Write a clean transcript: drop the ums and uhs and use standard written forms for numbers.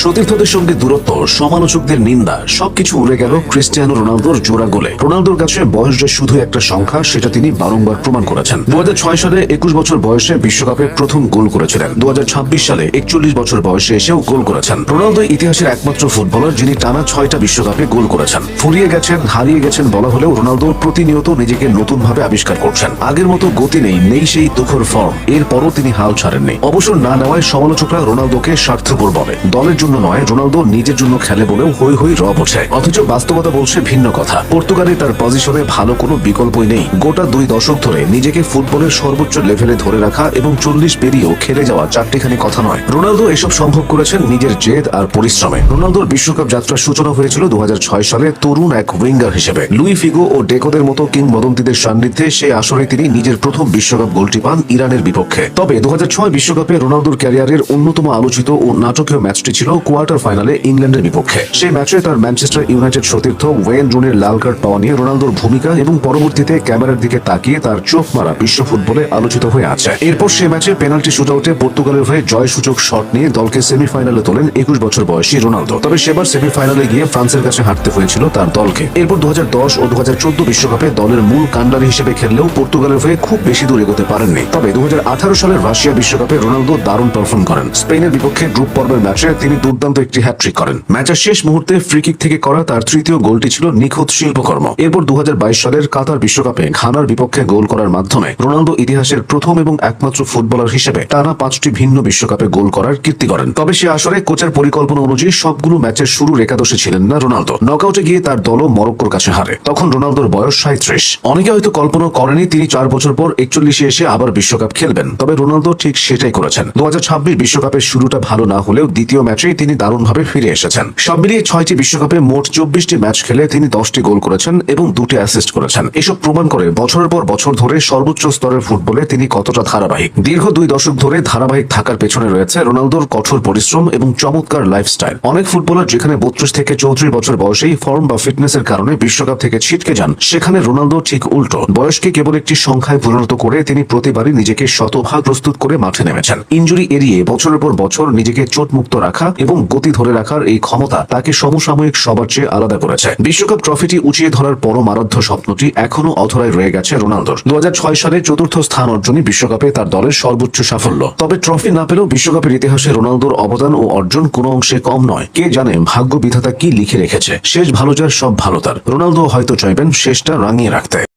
সতীর্থদের সঙ্গে দূরত্ব, সমালোচকদের নিন্দা সবকিছু উড়ে গেল ক্রিস্টিয়ানো রোনালদোর জোড়া গোলে। রোনালদোর কাছে বয়স যে শুধু একটা সংখ্যা সেটা তিনি বারংবার প্রমাণ করেছেন। 2006 সালে 21 বছর বয়সে বিশ্বকাপে প্রথম গোল করেছিলেন। 2026 সালে 41 বছর বয়সে এসেও গোল করেছেন। রোনালদো ইতিহাসের একমাত্র ফুটবলার যিনি টানা 6টা বিশ্বকাপে গোল করেছেন। ফুরিয়ে গেছেন, হারিয়ে গেছেন বলা হলেও রোনালদো প্রতিনিয়ত নিজেকে নতুন ভাবে আবিষ্কার করছেন। আগের মতো গতি নেই সেই তুখর ফর্ম। এরপরও তিনি হাল ছাড়েননি। অবসর না নেওয়ায় সমালোচকরা রোনালদোকে স্বার্থপর বলে। দলের জন্য নয়, রোনালদো নিজের জন্য খেলে বলেও হই হই রব ওঠে। অথচ বাস্তবতা বলছে ভিন্ন কথা। পর্তুগালে তার পজিশনে ভালো কোনো বিকল্পই নেই। গোটা 2 দশক ধরে নিজেকে ফুটবলের সর্বোচ্চ লেভেলে ধরে রাখা এবং 40 পেরিয়েও খেলে যাওয়া চারটিখানি কথা নয়। রোনালদো এসব সম্ভব করেছেন নিজের জেদ আর পরিশ্রমে। রোনালদোর বিশ্বকাপ যাত্রার সূচনা হয়েছিল 2006 সালে তরুণ এক উইঙ্গার হিসেবে। লুই ফিগো ও ডেকোদের মতো কিংবদন্তিদের সান্নিধ্যে সেই আসরে তিনি নিজের প্রথম বিশ্বকাপ গোলটি পান ইরানের বিপক্ষে। তবে 2006 বিশ্বকাপে রোনালদোর ক্যারিয়ারের অন্যতম আলোচিত ও নাটকীয় ম্যাচটি ছিল কোয়ার্টার ফাইনালে ইংল্যান্ডের বিপক্ষে। সেই ম্যাচে তার ম্যানচেস্টার ইউনাইটেড সতীর্থ ওয়েন রুনির লাল কার্ড পাওয়া নিয়ে রোনালদোর ভূমিকা এবং পরবর্তীতে ক্যামেরার দিকে তাকিয়ে তার চোখ মারা বিশ্ব ফুটবলে আলোচিত হয়ে আছে। এরপর সে ম্যাচে পেনাল্টি শুটআউটে পর্তুগালের হয়ে জয়সূচক শট নিয়ে দলকে সেমিফাইনালে তোলেন 21 বছর বয়সী রোনালদো। তবে সেবার সেমিফাইনালে গিয়ে ফ্রান্সের কাছে হারতে হয়েছিল তার দলকে। এরপর 2010 ও 2014 বিশ্বকাপে দলের মূল কান্ডারি হিসেবে খেললেও পর্তুগালের হয়ে খুব বেশি দূর এগোতে পারেননি। তবে 2018 সালের রাশিয়া বিশ্বকাপে রোনালদো দারুণ পারফর্ম করেন। স্পেনের বিপক্ষে গ্রুপ পর্বের ম্যাচে তিনি দুর্দান্ত একটি হ্যাটট্রিক করেন। ম্যাচের শেষ মুহূর্তে ফ্রি কিক থেকে করা তার তৃতীয় গোলটি ছিল নিখুঁত শিল্পকর্ম। এরপর 2022 সালের কাতার বিশ্বকাপে ঘানার বিপক্ষে গোল করার মাধ্যমে রোনালদো ইতিহাসের প্রথম এবং একমাত্র ফুটবলার হিসেবে টানা 5টি ভিন্ন বিশ্বকাপে গোল করার কীর্তি করেন। তবে সে আসরে কোচের পরিকল্পনা অনুযায়ী সবগুলো ম্যাচের শুরুর একাদশে ছিলেন না রোনালদো। নকআউটে গিয়ে তার দলও মরক্কোর কাছে হারে। তখন রোনালদোর বয়স 37। অনেকে হয়তো কল্পনা করেনি তিনি 4 বছর পর 41-এ এসে আবার বিশ্বকাপ খেলবেন। তবে রোনালদো ঠিক সেটাই করেছেন। 2026 বিশ্বকাপের শুরুটা ভালো না হলেও দ্বিতীয় ম্যাচেই তিনি দারুণভাবে ফিরে এসেছেন। সব মিলিয়ে 6টি বিশ্বকাপে মোট 24টি ম্যাচ খেলে তিনি 10টি গোল করেছেন এবং 2টি অ্যাসিস্ট করেছেন। এসব প্রমাণ করে বছরের পর বছর ধরে সর্বোচ্চ স্তরের ফুটবলে তিনি কতটা ধারাবাহিক। দীর্ঘ 2 দশক ধরে ধারাবাহিক থাকার পেছনে রয়েছে রোনালদোর কঠোর পরিশ্রম এবং চমৎকার লাইফস্টাইল। অনেক ফুটবলার যেখানে 32 থেকে 34 বছর বয়সেই ফর্ম বা ফিটনেসের কারণে বিশ্বকাপ থেকে ছিটকে যান, সেখানে রোনালদো ঠিক উল্টো। বয়সকে কেবল একটি সংখ্যায় পরিণত করে তিনি প্রতিবারই নিজেকে শতভাগ প্রস্তুত করে মাঠে নেমেছেন। ইনজুরি এড়িয়ে বছরের পর বছর নিজেকে চোটমুক্ত রাখা এবং গতি ধরে রাখার এই ক্ষমতা তাকে সমসাময়িক সবার চেয়ে আলাদা করেছে। বিশ্বকাপ ট্রফিটি উঁচিয়ে ধরার পরম আরাধ্য স্বপ্নটি এখনো অধরায় রয়ে গেছে রোনালদোর। 2006 সালে 4র্থ স্থান অর্জনই বিশ্বকাপে তার দলের সর্বোচ্চ সাফল্য। তবে ট্রফি না পেলেও বিশ্বকাপের ইতিহাসে রোনালদোর অবদান ও অর্জন কোনো অংশে কম নয়। কে জানে ভাগ্য বিধাতা কি লিখে রেখেছে। শেষ ভালো যার সব ভালো তার। রোনালদো হয়তো চাইবেন শেষটা রাঙিয়ে রাখতে।